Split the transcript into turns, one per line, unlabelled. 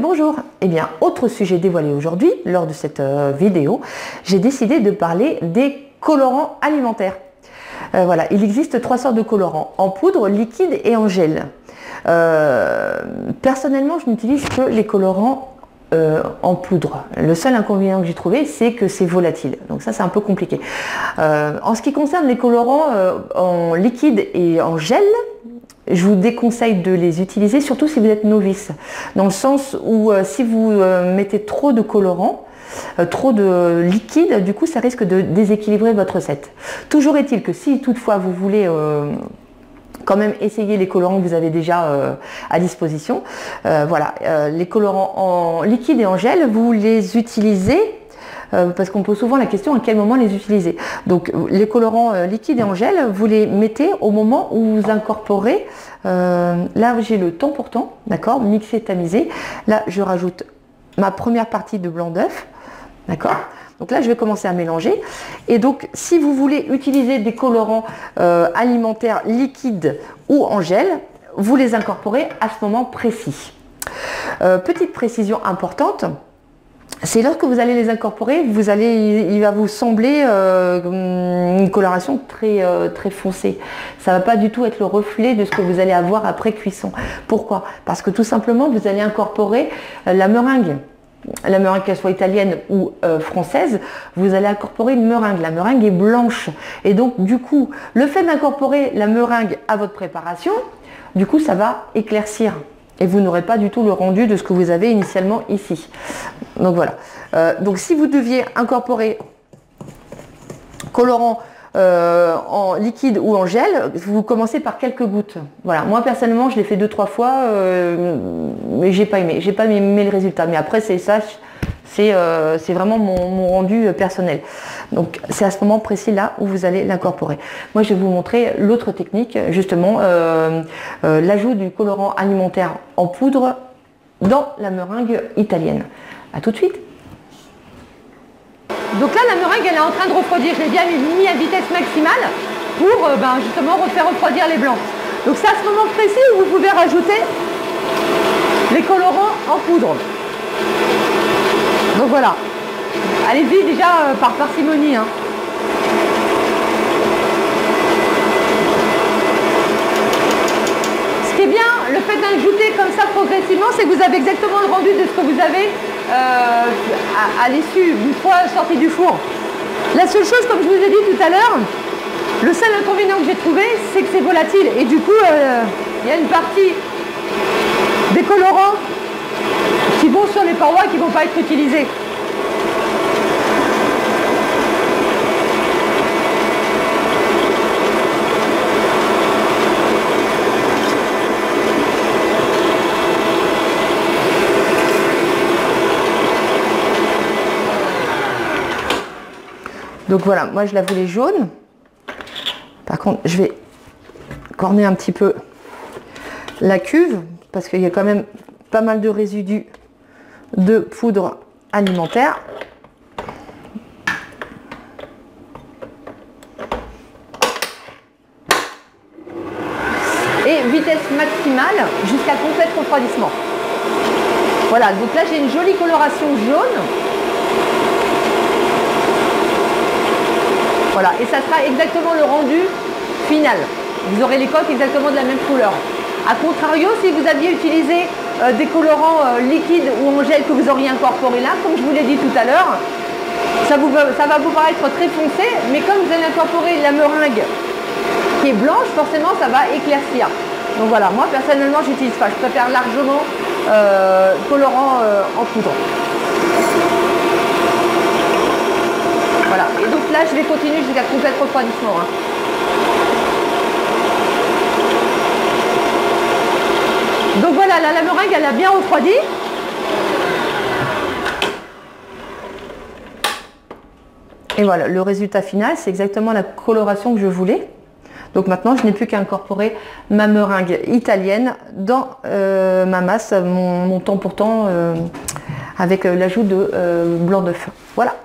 bonjour. Eh bien, autre sujet dévoilé aujourd'hui, lors de cette vidéo, j'ai décidé de parler des colorants alimentaires. Voilà, il existe 3 sortes de colorants, en poudre, liquide et en gel. Personnellement, je n'utilise que les colorants en poudre. Le seul inconvénient que j'ai trouvé, c'est que c'est volatile. Donc ça, c'est un peu compliqué. En ce qui concerne les colorants en liquide et en gel, je vous déconseille de les utiliser, surtout si vous êtes novice. Dans le sens où si vous mettez trop de colorants, trop de liquide, du coup ça risque de déséquilibrer votre recette. Toujours est-il que si toutefois vous voulez quand même essayer les colorants que vous avez déjà à disposition, voilà, les colorants en liquide et en gel, vous les utilisez parce qu'on pose souvent la question à quel moment les utiliser. Donc les colorants liquides et en gel, vous les mettez au moment où vous incorporez, là j'ai le temps pour temps, d'accord, mixé, tamisé. Là je rajoute ma première partie de blanc d'œuf, d'accord. Donc là je vais commencer à mélanger. Et donc si vous voulez utiliser des colorants alimentaires liquides ou en gel, vous les incorporez à ce moment précis. Petite précision importante, c'est lorsque vous allez les incorporer, il va vous sembler une coloration très foncée. Ça ne va pas du tout être le reflet de ce que vous allez avoir après cuisson. Pourquoi? Parce que tout simplement, vous allez incorporer la meringue. La meringue, qu'elle soit italienne ou française, vous allez incorporer une meringue. La meringue est blanche. Et donc, du coup, le fait d'incorporer la meringue à votre préparation, du coup, ça va éclaircir. Et vous n'aurez pas du tout le rendu de ce que vous avez initialement ici. Donc voilà. Donc si vous deviez incorporer colorant en liquide ou en gel, vous commencez par quelques gouttes. Voilà. Moi personnellement, je l'ai fait 2-3 fois, mais j'ai pas aimé. J'ai pas aimé le résultat. Mais après, c'est ça. C'est vraiment mon rendu personnel. Donc c'est à ce moment précis là où vous allez l'incorporer. Moi je vais vous montrer l'autre technique, justement, l'ajout du colorant alimentaire en poudre dans la meringue italienne. A tout de suite. Donc là la meringue elle est en train de refroidir. Je l'ai bien mis à vitesse maximale pour justement refaire refroidir les blancs. Donc c'est à ce moment précis où vous pouvez rajouter les colorants en poudre. Donc voilà, allez-y déjà par parcimonie. Hein. Ce qui est bien, le fait d'ajouter comme ça progressivement, c'est que vous avez exactement le rendu de ce que vous avez à l'issue, une fois sorti du four. La seule chose, comme je vous ai dit tout à l'heure, le seul inconvénient que j'ai trouvé, c'est que c'est volatile. Et du coup, il y a une partie des colorants qui vont sur les parois qui ne vont pas être utilisés. Donc voilà, moi je la voulais jaune. Par contre, je vais corner un petit peu la cuve parce qu'il y a quand même pas mal de résidus de poudre alimentaire. Et vitesse maximale jusqu'à complet refroidissement. Voilà, donc là j'ai une jolie coloration jaune. Voilà, et ça sera exactement le rendu final. Vous aurez les coques exactement de la même couleur. A contrario, si vous aviez utilisé des colorants liquides ou en gel que vous auriez incorporé là, comme je vous l'ai dit tout à l'heure, ça va vous paraître très foncé, mais comme vous allez incorporer la meringue qui est blanche, forcément ça va éclaircir. Donc voilà, moi personnellement j'utilise pas, je préfère largement colorant en poudre. Voilà, et donc là je vais continuer jusqu'à complet refroidissement. Hein. Donc voilà, là, la meringue elle a bien refroidi. Et voilà, le résultat final, c'est exactement la coloration que je voulais. Donc maintenant, je n'ai plus qu'à incorporer ma meringue italienne dans ma masse, mon temps pour temps, avec l'ajout de blanc d'œuf. Voilà.